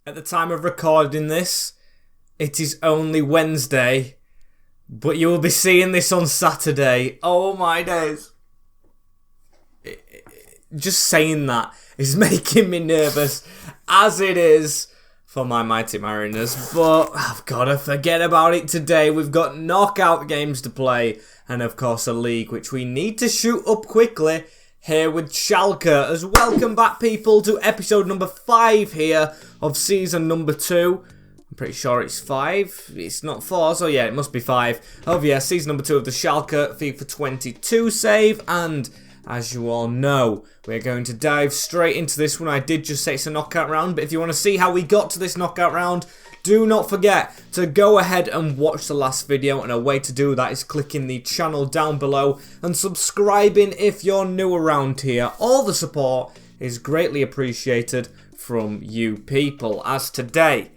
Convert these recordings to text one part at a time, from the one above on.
At the time of recording this, it is only Wednesday, but you will be seeing this on Saturday. Oh my days. Just saying that is making me nervous, as it is for my mighty Mariners. But I've got to forget about it today. We've got knockout games to play, and of course a league which we need to shoot up quickly here with Schalke. As welcome back, people, to episode number 5 here of season number 2. I'm pretty sure it's 5. It's not 4, so yeah, it must be 5. Oh yeah, season number 2 of the Schalke FIFA 22 save. And as you all know, we're going to dive straight into this one. I did just say it's a knockout round, but if you want to see how we got to this knockout round, do not forget to go ahead and watch the last video, and a way to do that is clicking the channel down below and subscribing if you're new around here. All the support is greatly appreciated from you people. As today,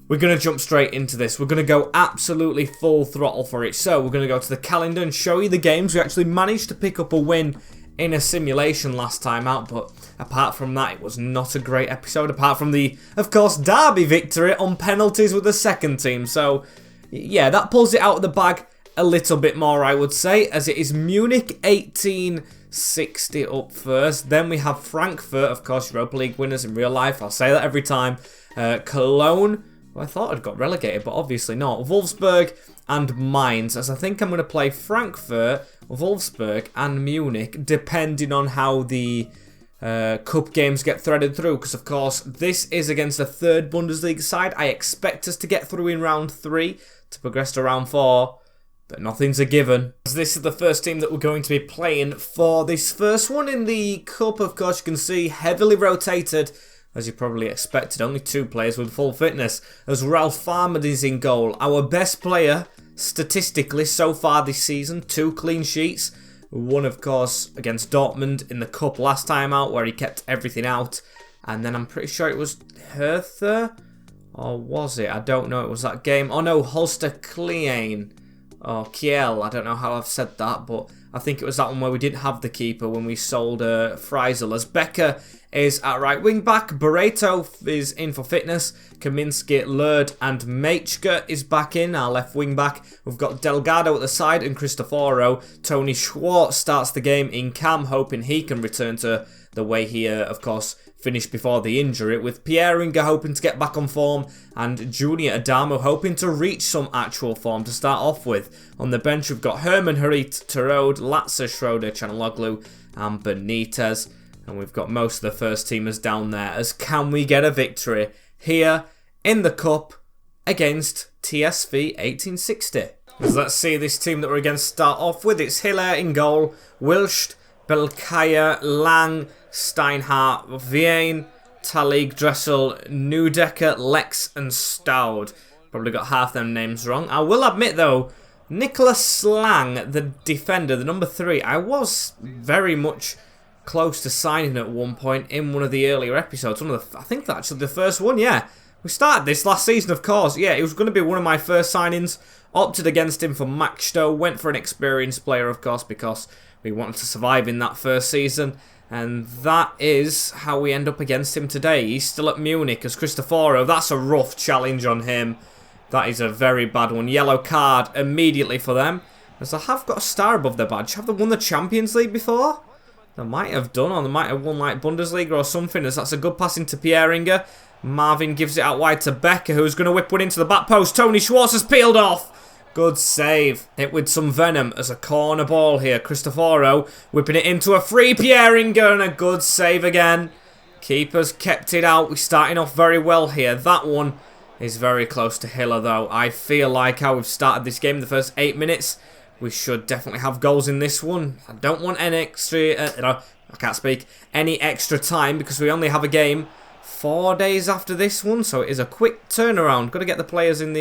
we're going to jump straight into this. We're going to go absolutely full throttle for it. So we're going to go to the calendar and show you the games. We actually managed to pick up a win in a simulation last time out, but apart from that, it was not a great episode, apart from the, of course, derby victory on penalties with the second team. So yeah, that pulls it out of the bag a little bit more, I would say, as it is Munich 1860 up first. Then we have Frankfurt, of course, Europa League winners in real life. I'll say that every time. Cologne, well, I thought I'd got relegated, but obviously not. Wolfsburg and Mainz, as I think I'm going to play Frankfurt, Wolfsburg and Munich, depending on how the cup games get threaded through, because of course this is against a third Bundesliga side. I expect us to get through in round 3 to progress to round 4, but nothing's a given. This is the first team that we're going to be playing for this first one in the cup. Of course, you can see heavily rotated, as you probably expected. Only 2 players with full fitness, as Ralph Farmer is in goal. Our best player, statistically, so far this season. 2 clean sheets. One, of course, against Dortmund in the cup last time out, where he kept everything out. And then I'm pretty sure it was Hertha, or was it? I don't know. It was that game. Oh no, Holster Klein, or Kiel. I don't know how I've said that, but I think it was that one where we didn't have the keeper when we sold Freisel. As Becker is at right wing back, Barreto is in for fitness, Kaminski, Lurd and Machka is back in, our left wing back. We've got Delgado at the side and Cristoforo. Tony Schwartz starts the game in cam, hoping he can return to the way he, of course, finished before the injury, with Pierre Inga hoping to get back on form and Junior Adamo hoping to reach some actual form to start off with. On the bench, we've got Herman Harit, Tarode, Latza, Schroeder, Chanaloglu and Benitez. And we've got most of the first teamers down there, as can we get a victory here in the cup against TSV 1860. As let's see this team that we're against start off with. It's Hiller in goal, Wilst, Belkaya, Lang, Steinhardt, Vienne, Talig, Dressel, Neudecker, Lex and Staud. Probably got half them names wrong. I will admit though, Nicholas Slang, the defender, the number 3, I was very much close to signing at one point in one of the earlier episodes. I think that's actually the first one, yeah. We started this last season, of course. Yeah, it was going to be one of my first signings. Opted against him for Max Stowe. Went for an experienced player, of course, because we wanted to survive in that first season. And that is how we end up against him today. He's still at Munich as Cristoforo. That's a rough challenge on him. That is a very bad one. Yellow card immediately for them, as I have got a star above their badge. Have they won the Champions League before? They might have done, or they might have won like Bundesliga or something, as that's a good pass into Pierre Inga. Marvin gives it out wide to Becker, who's going to whip one into the back post. Tony Schwartz has peeled off. Good save. Hit with some venom as a corner ball here. Cristoforo whipping it into a free Pierre Inga, and a good save again. Keeper's kept it out. We're starting off very well here. That one is very close to Hiller though. I feel like how we've started this game, the first 8 minutes, we should definitely have goals in this one. I don't want any extra, I can't speak, any extra time, because we only have a game 4 days after this one, so it is a quick turnaround. Got to get the players in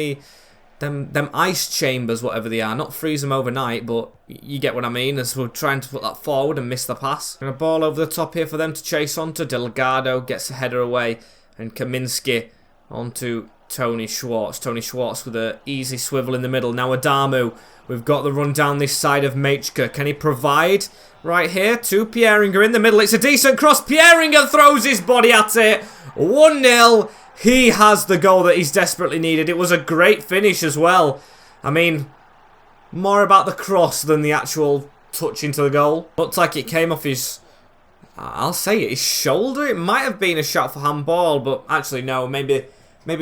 them ice chambers, whatever they are. Not freeze them overnight, but you get what I mean, as we're trying to put that forward and miss the pass. Going to ball over the top here for them to chase onto. Delgado gets a header away, and Kaminski On to Tony Schwartz. Tony Schwartz with an easy swivel in the middle. Now Adamu. We've got the run down this side of Machka. Can he provide right here to Pieringer in the middle? It's a decent cross. Pieringer throws his body at it. 1-0. He has the goal that he's desperately needed. It was a great finish as well. I mean, more about the cross than the actual touch into the goal. Looked like it came off his, I'll say it, his shoulder. It might have been a shot for handball, but actually no, maybe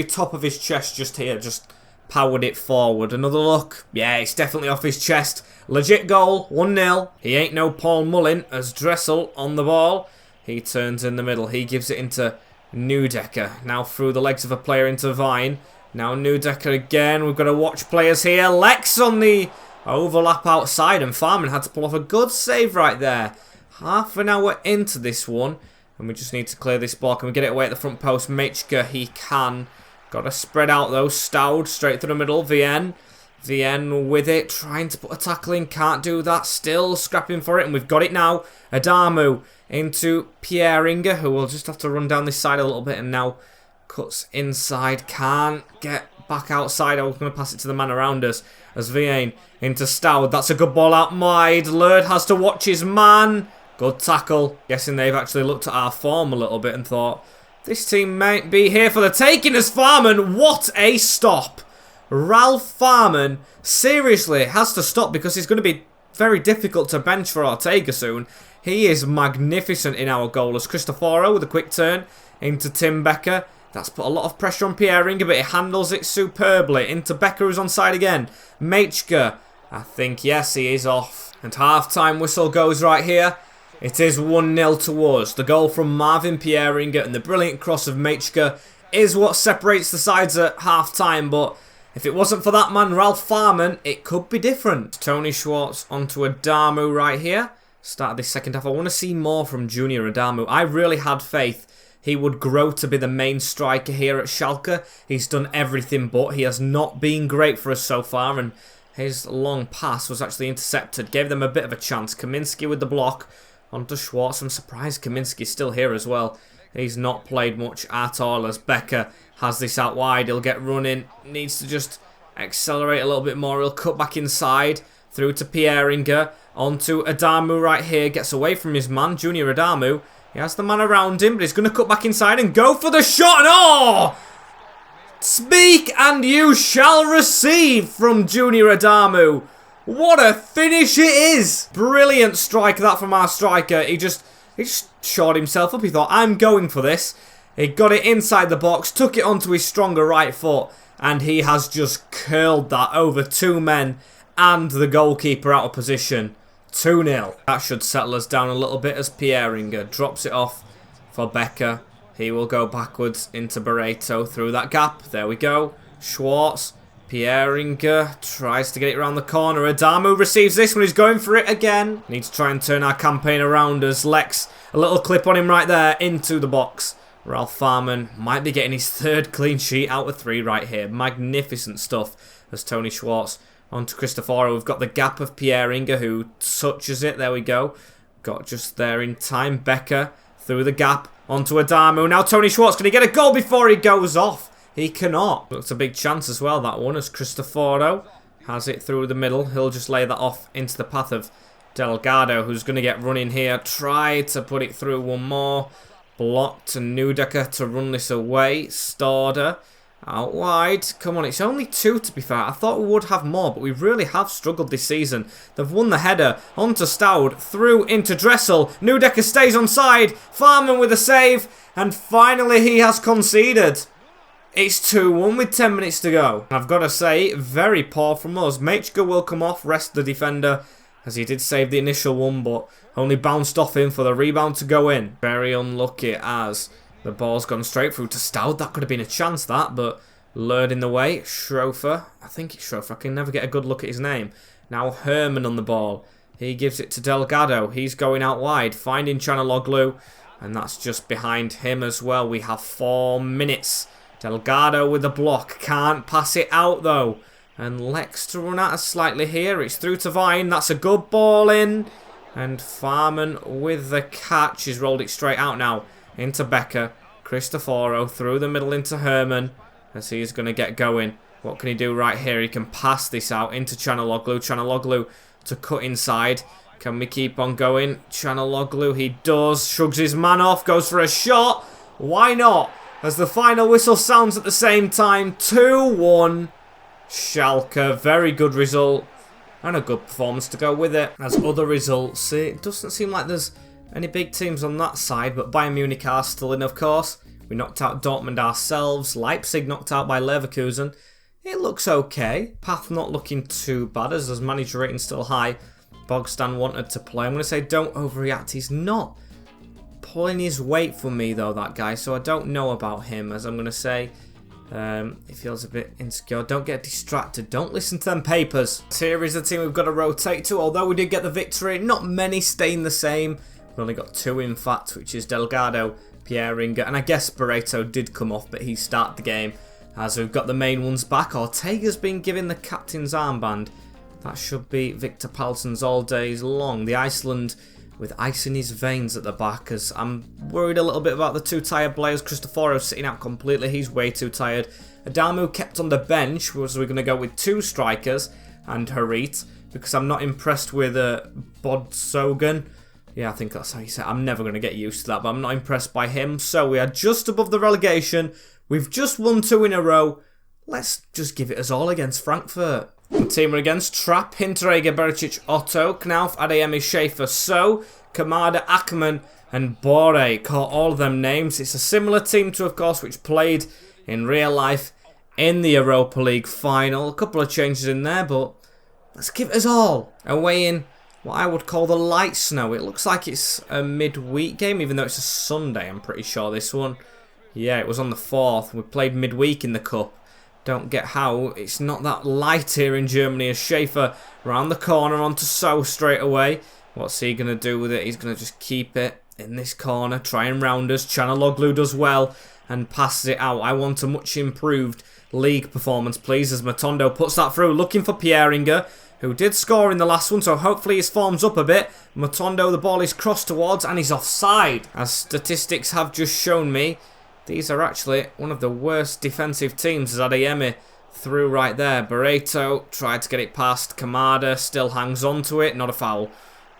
top of his chest just here, just powered it forward. Another look. Yeah, it's definitely off his chest. Legit goal, 1-0. He ain't no Paul Mullin as Dressel on the ball. He turns in the middle. He gives it into Neudecker. Now through the legs of a player into Vine. Now Neudecker again. We've got to watch players here. Lex on the overlap outside, and Farman had to pull off a good save right there. Half an hour into this one, and we just need to clear this ball. Can we get it away at the front post? Machka, he can. Got to spread out though. Stowed straight through the middle. Vien with it, trying to put a tackle in. Can't do that. Still scrapping for it, and we've got it now. Adamu into Pieringer, who will just have to run down this side a little bit, and now cuts inside. Can't get back outside. I was going to pass it to the man around us as Vien into Stowed. That's a good ball out wide. Lurd has to watch his man. Good tackle. Guessing they've actually looked at our form a little bit and thought, this team might be here for the taking as Farman. What a stop. Ralph Farman seriously has to stop because he's going to be very difficult to bench for Ortega soon. He is magnificent in our goal as Cristoforo with a quick turn into Tim Becker. That's put a lot of pressure on Pieringer, but he handles it superbly. Into Becker, who's onside again. Machka, I think, yes, he is off. And half-time whistle goes right here. It is 1-0 to us. The goal from Marvin Pieringer and the brilliant cross of Machka is what separates the sides at half-time, but if it wasn't for that man, Ralph Farman, it could be different. Tony Schwartz onto Adamu right here. Start of this second half. I want to see more from Junior Adamu. I really had faith he would grow to be the main striker here at Schalke. He's done everything, but he has not been great for us so far, and his long pass was actually intercepted. Gave them a bit of a chance. Kaminski with the block onto Schwartz. I'm surprised Kaminski's still here as well. He's not played much at all as Becker has this out wide. He'll get running. Needs to just accelerate a little bit more. He'll cut back inside through to Pieringer. Onto Adamu right here. Gets away from his man, Junior Adamu. He has the man around him, but he's going to cut back inside and go for the shot. And oh! Speak and you shall receive from Junior Adamu. What a finish it is. Brilliant strike that from our striker. He just shored himself up. He thought, I'm going for this. He got it inside the box, took it onto his stronger right foot, and he has just curled that over two men and the goalkeeper out of position. 2-0. That should settle us down a little bit as Pieringer drops it off for Becker. He will go backwards into Barreto through that gap. There we go. Schwartz. Pieringer tries to get it around the corner. Adamu receives this one. He's going for it again. Needs to try and turn our campaign around as Lex, a little clip on him right there into the box. Ralph Farman might be getting his third clean sheet out of 3 right here. Magnificent stuff as Tony Schwartz onto Cristoforo. We've got the gap of Pieringer who touches it. There we go. Got just there in time. Becker through the gap onto Adamu. Now Tony Schwartz, can he get a goal before he goes off? He cannot. Looks a big chance as well, that one, as Cristoforo has it through the middle. He'll just lay that off into the path of Delgado, who's going to get running here. Try to put it through one more. Blocked and Neudecker to run this away. Storder out wide. Come on, it's only 2 to be fair. I thought we would have more, but we really have struggled this season. They've won the header onto Stowd, through into Dressel. Neudecker stays onside. Farman with a save, and finally he has conceded. It's 2-1 with 10 minutes to go. I've got to say, very poor from us. Machka will come off, rest the defender, as he did save the initial one, but only bounced off him for the rebound to go in. Very unlucky as the ball's gone straight through to Stowd. That could have been a chance, that, but lured in the way. Schrofer, I think it's Schrofer. I can never get a good look at his name. Now Herman on the ball. He gives it to Delgado. He's going out wide, finding Chanaloglu, and that's just behind him as well. We have 4 minutes. Delgado with the block. Can't pass it out though. And Lex to run at us slightly here. It's through to Vine. That's a good ball in. And Farman with the catch. He's rolled it straight out now. Into Becker. Cristoforo through the middle into Herman as he's going to get going. What can he do right here? He can pass this out into Chanaloglu. Chanaloglu to cut inside. Can we keep on going? Chanaloglu, he does. Shrugs his man off, goes for a shot. Why not? As the final whistle sounds at the same time. 2-1 Schalke. Very good result. And a good performance to go with it. As other results, it doesn't seem like there's any big teams on that side, but Bayern Munich are still in, of course. We knocked out Dortmund ourselves. Leipzig knocked out by Leverkusen. It looks okay. Path not looking too bad as his manager rating still high. Bogstan wanted to play. I'm going to say don't overreact. He's not pulling his weight for me though, that guy. So I don't know about him, as I'm going to say. He feels a bit insecure. Don't get distracted. Don't listen to them papers. Here is the team we've got to rotate to. Although we did get the victory, not many staying the same. We've only got 2 in fact, which is Delgado, Pieringer, and I guess Barreto did come off, but he started the game. As we've got the main ones back. Ortega's been given the captain's armband. That should be Victor Palsson's all days long. The Iceland with ice in his veins at the back, as I'm worried a little bit about the 2 tired players. Cristoforo sitting out completely. He's way too tired. Adamu kept on the bench, was we're going to go with 2 strikers and Harit, because I'm not impressed with Bodsogan. Yeah, I think that's how you say it. I'm never going to get used to that, but I'm not impressed by him. So we are just above the relegation. We've just won 2 in a row. Let's just give it us all against Frankfurt. The team are against Trapp, Hinteregger, Bericic, Otto, Knauf, Adeyemi, Schaefer, So, Kamada, Ackermann and Bore. Caught all of them names. It's a similar team to, of course, which played in real life in the Europa League final. A couple of changes in there, but let's give it us all. Away in what I would call the light snow. It looks like it's a midweek game, even though it's a Sunday, I'm pretty sure, this one. Yeah, it was on the 4th. We played midweek in the Cup. Don't get how it's not that light here in Germany, as Schaefer round the corner onto So straight away. What's he going to do with it? He's going to just keep it in this corner, try and round us. Chanaloglu does well and passes it out. I want a much improved league performance, please, as Matondo puts that through, looking for Pieringer, who did score in the last one, so hopefully his form's up a bit. Matondo, the ball is crossed towards, and he's offside. As statistics have just shown me, these are actually one of the worst defensive teams, as Adeyemi threw right there. Barreto tried to get it past. Kamada still hangs on to it. Not a foul.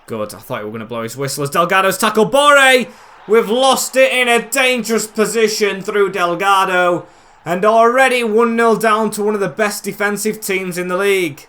Good. I thought we were going to blow his whistle as Delgado's tackled. Bore! We've lost it in a dangerous position through Delgado. And already 1-0 down to one of the best defensive teams in the league.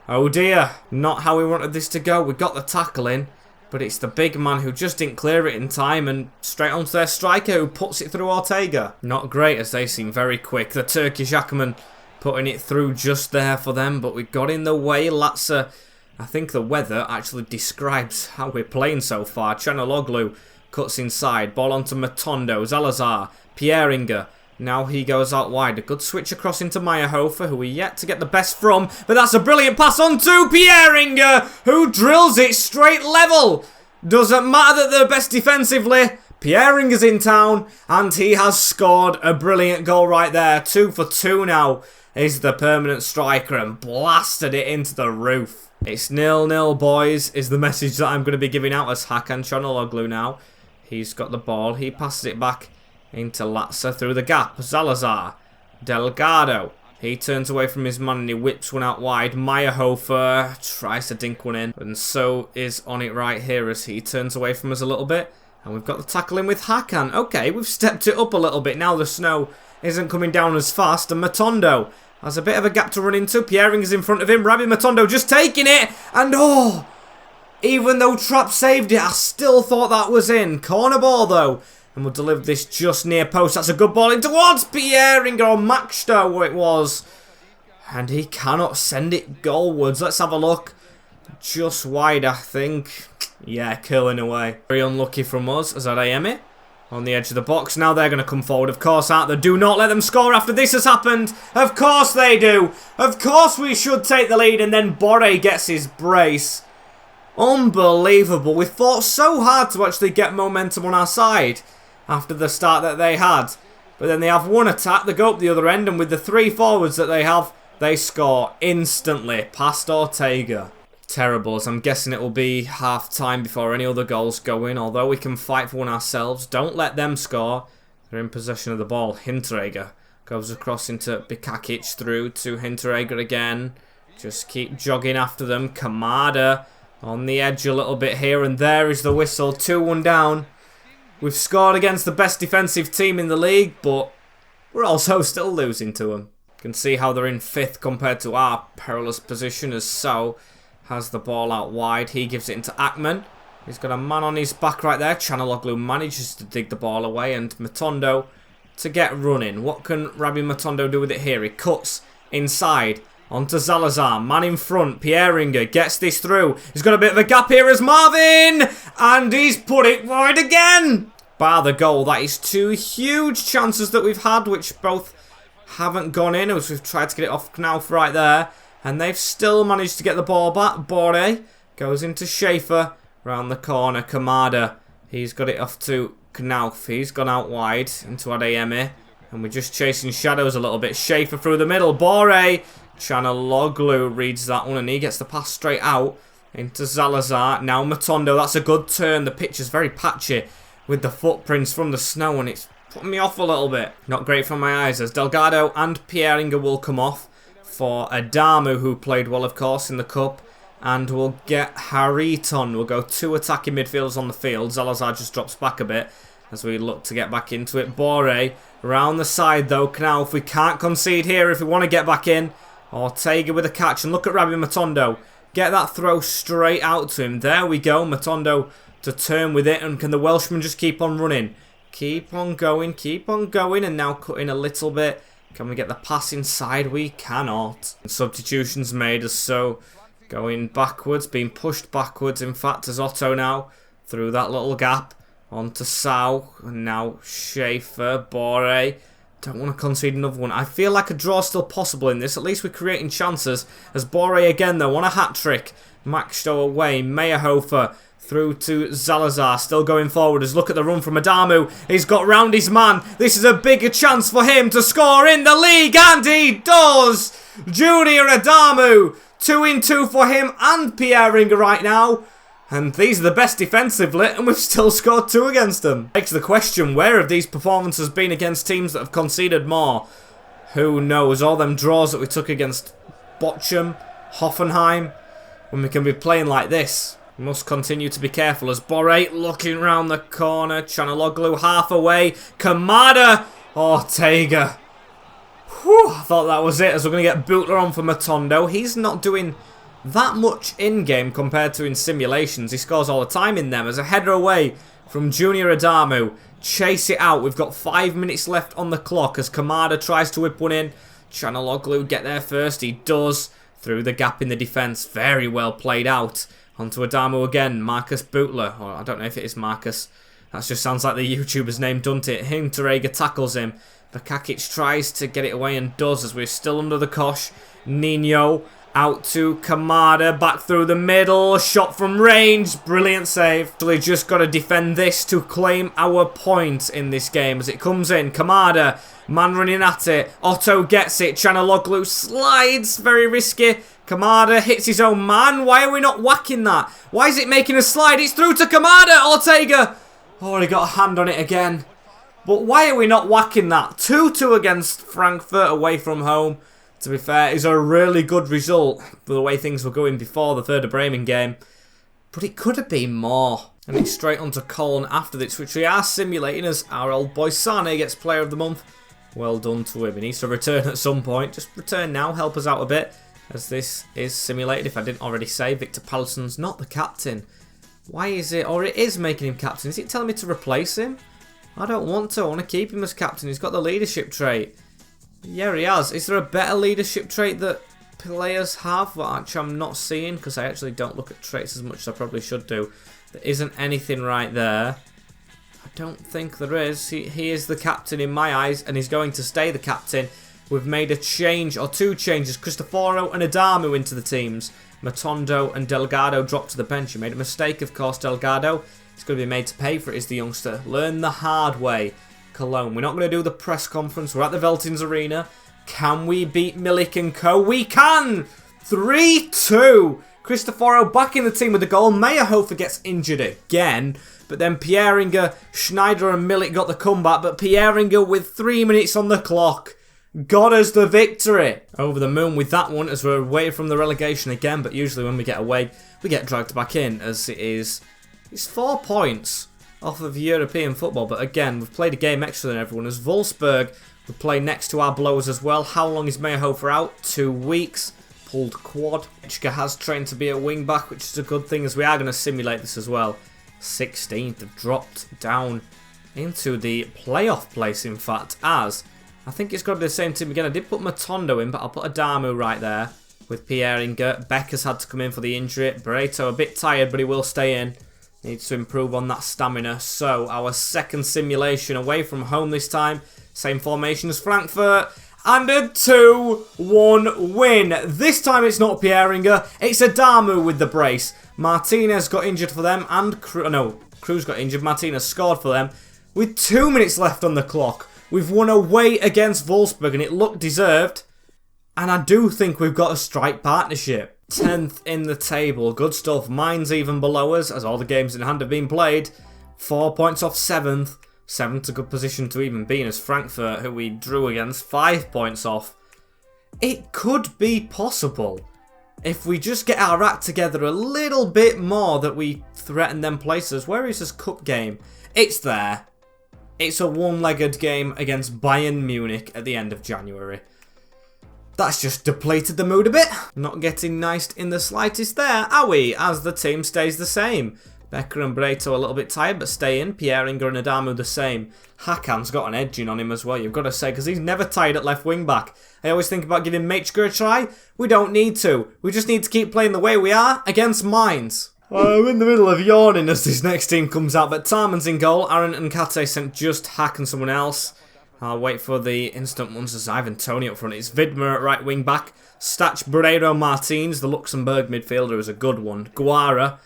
Oh dear. Not how we wanted this to go. We got the tackle in. But it's the big man who just didn't clear it in time, and straight onto their striker who puts it through Ortega. Not great, as they seem very quick. The Turkish Ackermann putting it through just there for them, but we got in the way. Latza, I think the weather actually describes how we're playing so far. Chanaloglu cuts inside. Ball onto Matondo. Zalazar. Pieringer. Now he goes out wide. A good switch across into Meyerhofer, who we yet to get the best from. But that's a brilliant pass on to Pieringer, who drills it straight level. Doesn't matter that they're best defensively. Pieringer's in town, and he has scored a brilliant goal right there. 2 for 2 now. He's the permanent striker and blasted it into the roof. It's 0-0, boys, is the message that I'm going to be giving out as Hakan Çalhanoğlu now. He's got the ball. He passes it back into Latza through the gap. Zalazar. Delgado. He turns away from his man and he whips one out wide. Meyerhofer tries to dink one in. And So is on it right here as he turns away from us a little bit. And we've got the tackle in with Hakan. Okay, we've stepped it up a little bit. Now the snow isn't coming down as fast. And Matondo has a bit of a gap to run into. Pieringer's in front of him. Rabbi Matondo just taking it. And oh! Even though Trapp saved it, I still thought that was in. Corner ball though. And we'll deliver this just near post. That's a good ball in towards Pieringer, or Maxto it was. And he cannot send it goalwards. Let's have a look. Just wide, I think. Yeah, curling away. Very unlucky from us as Adeyemi on the edge of the box. Now they're going to come forward, of course, aren't they? Do not let them score after this has happened. Of course they do. Of course we should take the lead, and then Bore gets his brace. Unbelievable. We fought so hard to actually get momentum on our side after the start that they had. But then they have one attack, they go up the other end, and with the 3 forwards that they have, they score instantly past Ortega. Terrible, as I'm guessing it will be half time before any other goals go in, although we can fight for one ourselves. Don't let them score. They're in possession of the ball. Hinteregger goes across into Bikakic, through to Hinteregger again. Just keep jogging after them. Kamada on the edge a little bit here, and there is the whistle. 2-1 down. We've scored against the best defensive team in the league, but we're also still losing to them. You can see how they're in 5th compared to our perilous position, as So has the ball out wide. He gives it into Akman. He's got a man on his back right there. Chanaloglu manages to dig the ball away, and Matondo to get running. What can Rabbi Matondo do with it here? He cuts inside onto Zalazar. Man in front. Pieringer gets this through. He's got a bit of a gap here as Marvin, and he's put it wide again. Bar the goal. That is 2 huge chances that we've had, which both haven't gone in, as we've tried to get it off Knauf right there. And they've still managed to get the ball back. Bore goes into Schaefer. Round the corner. Kamada. He's got it off to Knauf. He's gone out wide into Adeyemi. And we're just chasing shadows a little bit. Schaefer through the middle. Bore. Chanaloglu reads that one, and he gets the pass straight out into Zalazar. Now Matondo. That's a good turn. The pitch is very patchy with the footprints from the snow, and it's putting me off a little bit. Not great for my eyes, as Delgado and Pieringer will come off for Adamu, who played well, of course, in the cup. And we'll get Hariton. We'll go 2 attacking midfielders on the field. Zalazar just drops back a bit as we look to get back into it. Bore round the side, though. Knauf, we can't concede here if we want to get back in. Ortega with a catch, and look at Rabbi Matondo. Get that throw straight out to him. There we go. Matondo to turn with it, and can the Welshman just keep on running? Keep on going, and now cutting a little bit. Can we get the pass inside? We cannot. And substitutions made, as So going backwards, being pushed backwards, in fact, as Otto now, through that little gap, onto Sau, and now Schaefer, Bore. Don't want to concede another one. I feel like a draw still possible in this. At least we're creating chances. As Bore again, though, on a hat-trick. Max Stowe away. Meyerhofer through to Zalazar. Still going forward. As look at the run from Adamu. He's got round his man. This is a bigger chance for him to score in the league. And he does! Junior Adamu. 2 in 2 for him and Pieringer right now. And these are the best defensively, and we've still scored 2 against them. Makes the question, where have these performances been against teams that have conceded more? Who knows? All them draws that we took against Bochum, Hoffenheim, when we can be playing like this. We must continue to be careful, as Bore looking round the corner. Chanaloglu half away. Kamada. Ortega. Whew, I thought that was it, as we're going to get Butler on for Matondo. He's not doing that much in-game compared to in simulations. He scores all the time in them. As a header away from Junior Adamu. Chase it out. We've got 5 minutes left on the clock as Kamada tries to whip one in. Chanaloglu get there first. He does. Through the gap in the defence. Very well played out. Onto Adamu again. Marcus Butler. Or I don't know if it is Marcus. That just sounds like the YouTuber's name, doesn't it? Hinteregger tackles him. Bakakic tries to get it away and does, as we're still under the cosh. Nino out to Kamada, back through the middle, shot from range, brilliant save. Actually just got to defend this to claim our point in this game as it comes in. Kamada, man running at it, Otto gets it, Chanaloglu slides, very risky. Kamada hits his own man. Why are we not whacking that? Why is it making a slide? It's through to Kamada, Ortega. Oh, he got a hand on it again. But why are we not whacking that? 2-2 against Frankfurt away from home. To be fair, is a really good result for the way things were going before the Werder Bremen game. But it could have been more. And it's straight on to Colin after this, which we are simulating as our old boy Sane gets Player of the Month. Well done to him. He needs to return at some point. Just return now, help us out a bit, as this is simulated. If I didn't already say, Victor Palsson's not the captain. Why is it, or it is making him captain? Is it telling me to replace him? I don't want to. I want to keep him as captain. He's got the leadership trait. Yeah, he has. Is there a better leadership trait that players have? Well, actually, I'm not seeing, because I actually don't look at traits as much as I probably should do. There isn't anything right there. I don't think there is. He is the captain in my eyes, and he's going to stay the captain. We've made a change, or 2 changes. Cristoforo and Adamu into the teams. Matondo and Delgado dropped to the bench. He made a mistake, of course, Delgado. He's going to be made to pay for it, is the youngster. Learn the hard way. Cologne. We're not going to do the press conference. We're at the Veltins Arena. Can we beat Milik and co? We can! 3-2. Cristoforo back in the team with the goal. Meyerhofer gets injured again. But then Pieringa, Schneider and Milik got the comeback. But Pieringa with 3 minutes on the clock got us the victory. Over the moon with that one as we're away from the relegation again. But usually when we get away, we get dragged back in as it's 4 points off of European football. But again, we've played a game extra than everyone as Wolfsburg will play next to our Blowers as well. How long is Meyerhofer out? 2 weeks. Pulled quad. Ichka has trained to be a wing back, which is a good thing as we are going to simulate this as well. 16th have dropped down into the playoff place, in fact, as I think it's got to be the same team again. I did put Matondo in, but I'll put Adamu right there with Pieringa. Becker's had to come in for the injury. Barreto a bit tired, but he will stay in. Needs to improve on that stamina. So our second simulation away from home this time. Same formation as Frankfurt. And a 2-1 win. This time it's not Pieringa. It's Adamu with the brace. Martinez got injured for them. And Cruz got injured. Martinez scored for them. With 2 minutes left on the clock. We've won away against Wolfsburg and it looked deserved. And I do think we've got a strike partnership. 10th in the table. Good stuff. Mine's even below us as all the games in hand have been played. 4 points off 7th. 7th a good position to even be in as Frankfurt, who we drew against, 5 points off. It could be possible if we just get our act together a little bit more that we threaten them places. Where is this cup game? It's there. It's a one-legged game against Bayern Munich at the end of January. That's just depleted the mood a bit. Not getting nice in the slightest there, are we? As the team stays the same. Becker and Barreto a little bit tired, but stay in. Pieringa and Adamu the same. Hakan's got an edging on him as well, you've got to say, because he's never tired at left wing back. I always think about giving Mechka a try. We don't need to. We just need to keep playing the way we are against Mainz. I'm in the middle of yawning as this next team comes out, but Tarman's in goal. Aaron and Kate sent just Hack and someone else. I'll wait for the instant ones as Ivan Toney up front. It's Vidmer at right wing back. Stach Barreiro Martins, the Luxembourg midfielder, is a good one. Guevara,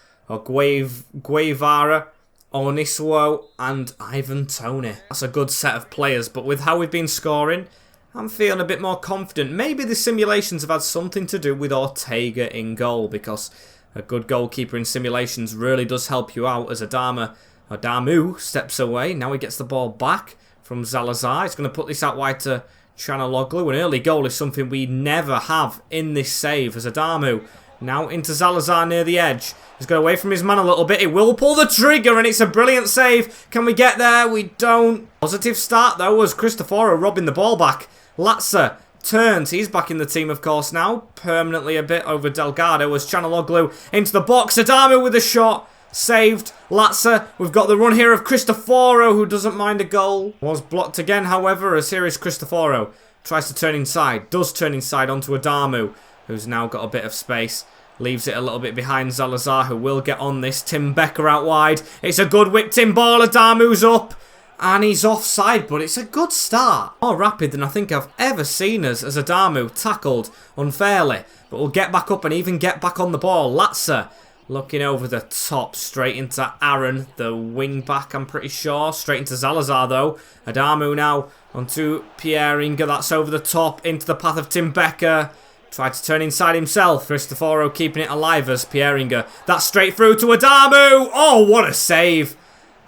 Oniswo, and Ivan Toney. That's a good set of players, but with how we've been scoring, I'm feeling a bit more confident. Maybe the simulations have had something to do with Ortega in goal, because a good goalkeeper in simulations really does help you out as Adamu steps away. Now he gets the ball back from Zalazar. He's going to put this out wide to Chanaloglu. An early goal is something we never have in this save as Adamu. Now into Zalazar near the edge. He's got away from his man a little bit. He will pull the trigger and it's a brilliant save. Can we get there? We don't. Positive start though was Cristoforo robbing the ball back. Latza turns. He's back in the team of course now. Permanently a bit over Delgado as Chanaloglu into the box. Adamu with a shot. Saved. Latza. We've got the run here of Cristoforo who doesn't mind a goal. Was blocked again however as here is Cristoforo. Tries to turn inside. Does turn inside onto Adamu, who's now got a bit of space. Leaves it a little bit behind Zalazar, who will get on this. Tim Becker out wide. It's a good whipped in ball. Adamu's up. And he's offside, but it's a good start. More rapid than I think I've ever seen us as Adamu tackled unfairly. But we'll get back up and even get back on the ball. Latza looking over the top. Straight into Aaron, the wing back, I'm pretty sure. Straight into Zalazar, though. Adamu now onto Pieringa. That's over the top into the path of Tim Becker. Tried to turn inside himself. Cristoforo keeping it alive as Pieringa. That's straight through to Adamu. Oh, what a save.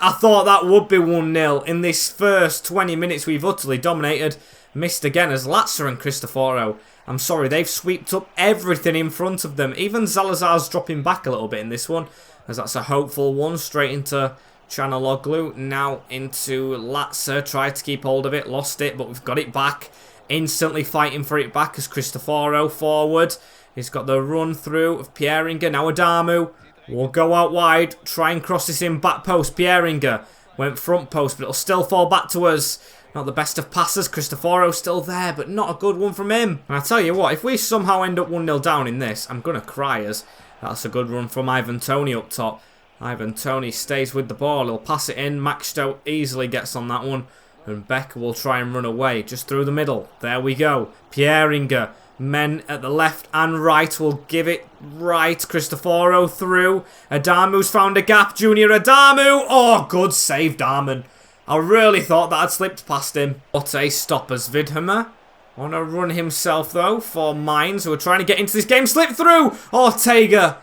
I thought that would be 1-0. In this first 20 minutes, we've utterly dominated. Missed again as Latza and Cristoforo. I'm sorry, they've swept up everything in front of them. Even Zalazar's dropping back a little bit in this one, as that's a hopeful one. Straight into Chanaloglu. Now into Latza. Tried to keep hold of it. Lost it, but we've got it back. Instantly fighting for it back as Cristoforo forward. He's got the run through of Pieringa. Now Adamu will go out wide. Try and cross this in back post. Pieringa went front post, but it'll still fall back to us. Not the best of passes. Cristoforo still there, but not a good one from him. And I tell you what, if we somehow end up 1-0 down in this, I'm going to cry as that's a good run from Ivan Toney up top. Ivan Toney stays with the ball. He'll pass it in. Maxto easily gets on that one. And Becker will try and run away just through the middle. There we go. Pieringa. Men at the left and right will give it right. Cristoforo through. Adamu's found a gap. Junior Adamu. Oh, good save, Darman. I really thought that had slipped past him. What a stop as Vidhammer. On a run himself, though, for Mainz, who are trying to get into this game. Slip through. Ortega.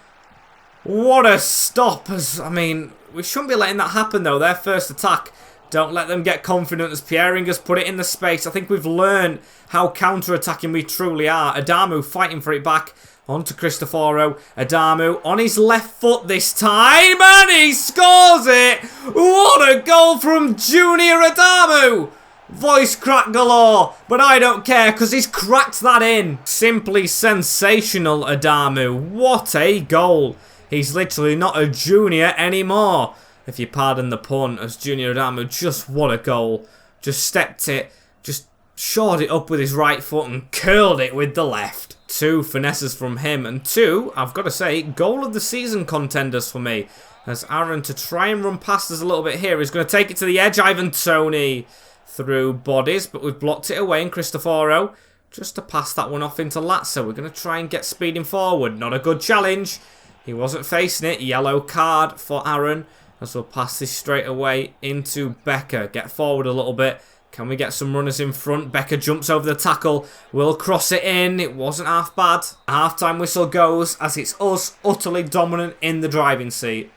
What a stop. I mean, We shouldn't be letting that happen, though. Their first attack. Don't let them get confident as Pieringa's put it in the space. I think we've learned how counter-attacking we truly are. Adamu fighting for it back. On to Cristoforo. Adamu on his left foot this time. And he scores it! What a goal from Junior Adamu! Voice crack galore. But I don't care because he's cracked that in. Simply sensational, Adamu. What a goal. He's literally not a junior anymore. If you pardon the pun, as Junior Adamu, just what a goal. Just stepped it, just shored it up with his right foot and curled it with the left. 2 finesses from him, and 2, I've got to say, goal of the season contenders for me. As Aaron, to try and run past us a little bit here, he's going to take it to the edge. Ivan Toney through bodies, but we've blocked it away in Cristoforo. Just to pass that one off into Latza. We're going to try and get speeding forward. Not a good challenge. He wasn't facing it. Yellow card for Aaron. As we'll pass this straight away into Becker. Get forward a little bit. Can we get some runners in front? Becker jumps over the tackle. We'll cross it in. It wasn't half bad. Half-time whistle goes as it's us utterly dominant in the driving seat.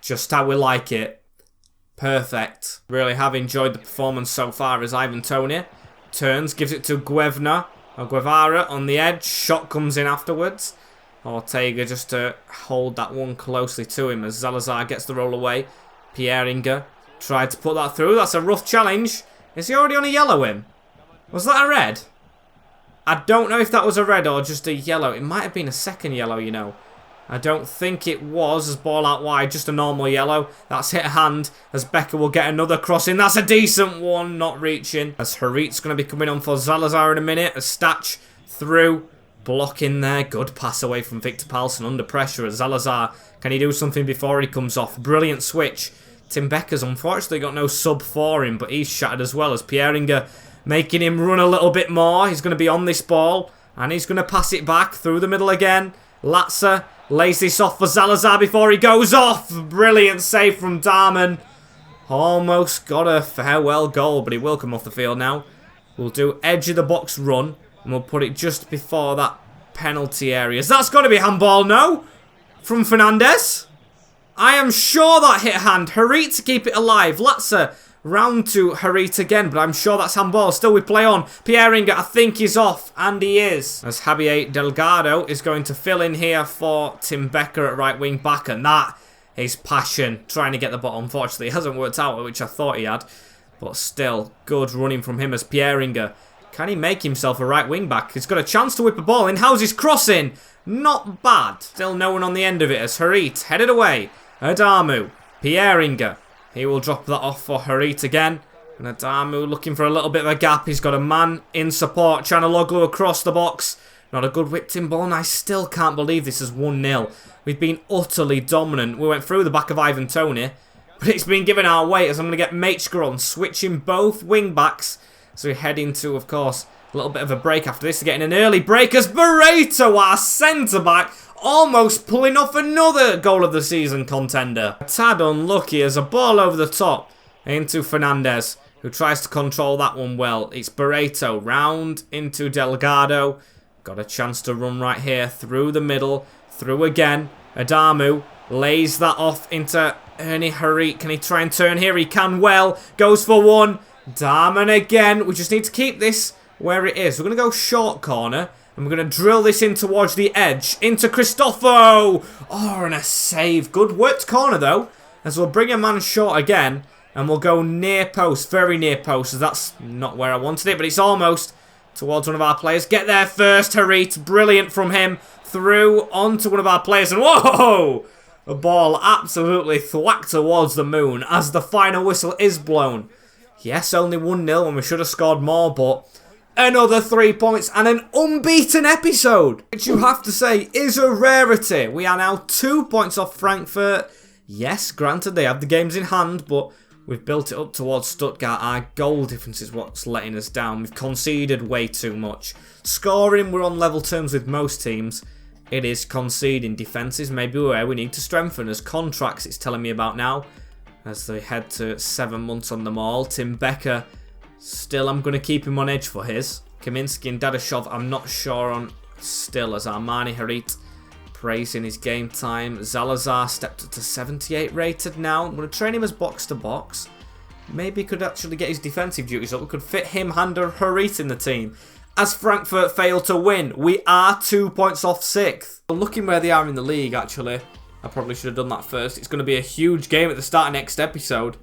Just how we like it. Perfect. Really have enjoyed the performance so far as Ivan Toney turns, gives it to Guevara on the edge. Shot comes in afterwards. Ortega just to hold that one closely to him as Zalazar gets the roll away. Pieringa tried to put that through. That's a rough challenge. Is he already on a yellow him? Was that a red? I don't know if that was a red or just a yellow. It might have been a second yellow, you know. I don't think it was, as ball out wide, just a normal yellow. That's hit a hand as Becker will get another crossing. That's a decent one, not reaching. As Harit's going to be coming on for Zalazar in a minute. As Stach through, blocking there. Good pass away from Victor Palsson under pressure as Zalazar. Can he do something before he comes off? Brilliant switch. Tim Becker's unfortunately got no sub for him, but he's shattered as well as Pieringa making him run a little bit more. He's going to be on this ball and he's going to pass it back through the middle again. Latza lays this off for Zalazar before he goes off. Brilliant save from Darman. Almost got a farewell goal, but he will come off the field now. We'll do edge of the box run and we'll put it just before that penalty area. That's got to be handball, no? From Fernandez? I am sure that hit hand. Harit to keep it alive. Latza round to Harit again, but I'm sure that's handball. Still we play on. Pieringa, I think he's off, and he is. As Javier Delgado is going to fill in here for Tim Becker at right wing back, and that is passion. Trying to get the ball. Unfortunately, it hasn't worked out, which I thought he had. But still, good running from him as Pieringa. Can he make himself a right wing back? He's got a chance to whip a ball in. How's his crossing? Not bad. Still no one on the end of it as Harit headed away. Adamu, Pieringa. He will drop that off for Harit again. And Adamu looking for a little bit of a gap. He's got a man in support. Chanaloglu across the box. Not a good whipped in ball. And I still can't believe this is 1-0. We've been utterly dominant. We went through the back of Ivan Toney. But it's been given our way as I'm going to get Maichker on. Switching both wing backs. So we head into, of course, a little bit of a break after this. Getting an early break as Barreto, our centre-back, almost pulling off another goal of the season contender. A tad unlucky as a ball over the top into Fernandez, who tries to control that one well. It's Barreto round into Delgado. Got a chance to run right here through the middle. Through again. Adamu lays that off into Ernie Harit. Can he try and turn here? He can well. Goes for one. Darman again. We just need to keep this where it is. We're going to go short corner. And we're going to drill this in towards the edge. Into Cristofo. Oh, and a save. Good worked corner, though. As we'll bring a man short again. And we'll go near post. Very near post. As that's not where I wanted it. But it's almost towards one of our players. Get there first, Harit. Brilliant from him. Through onto one of our players. And whoa! The ball absolutely thwacked towards the moon. As the final whistle is blown. Yes, only 1-0. And we should have scored more. But another 3 points and an unbeaten episode, which you have to say is a rarity. We are now 2 points off Frankfurt. Yes, granted, they have the games in hand, but we've built it up towards Stuttgart. Our goal difference is what's letting us down. We've conceded way too much. Scoring, we're on level terms with most teams. It is conceding. Defence is maybe where we need to strengthen. As contracts, it's telling me about now. As they head to 7 months on them all. Tim Becker, still, I'm going to keep him on edge for his. Kaminsky and Dadashov, I'm not sure on still, as Armani Harit praising his game time. Salazar stepped up to 78 rated now. I'm going to train him as box-to-box. Maybe could actually get his defensive duties up. We could fit him, Hander, Harit in the team. As Frankfurt failed to win, we are 2 points off 6th. Looking where they are in the league, actually, I probably should have done that first. It's going to be a huge game at the start of next episode.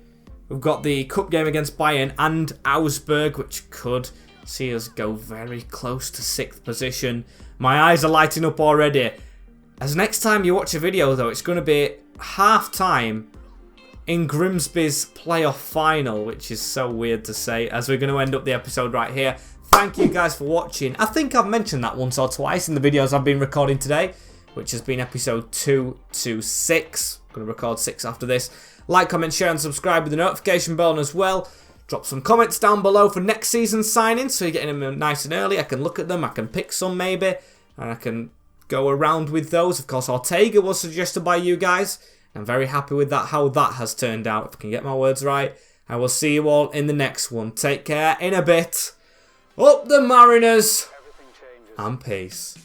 We've got the cup game against Bayern and Augsburg, which could see us go very close to 6th position. My eyes are lighting up already. As next time you watch a video, though, it's going to be half-time in Grimsby's playoff final, which is so weird to say, as we're going to end up the episode right here. Thank you guys for watching. I think I've mentioned that once or twice in the videos I've been recording today, which has been episode 2 to 6. I'm going to record 6 after this. Like, comment, share and subscribe with the notification bell on as well. Drop some comments down below for next season's signings, so you're getting them nice and early. I can look at them, I can pick some maybe, and I can go around with those. Of course, Ortega was suggested by you guys. I'm very happy with that, how that has turned out. If I can get my words right, I will see you all in the next one. Take care, in a bit. Up the Mariners, and peace.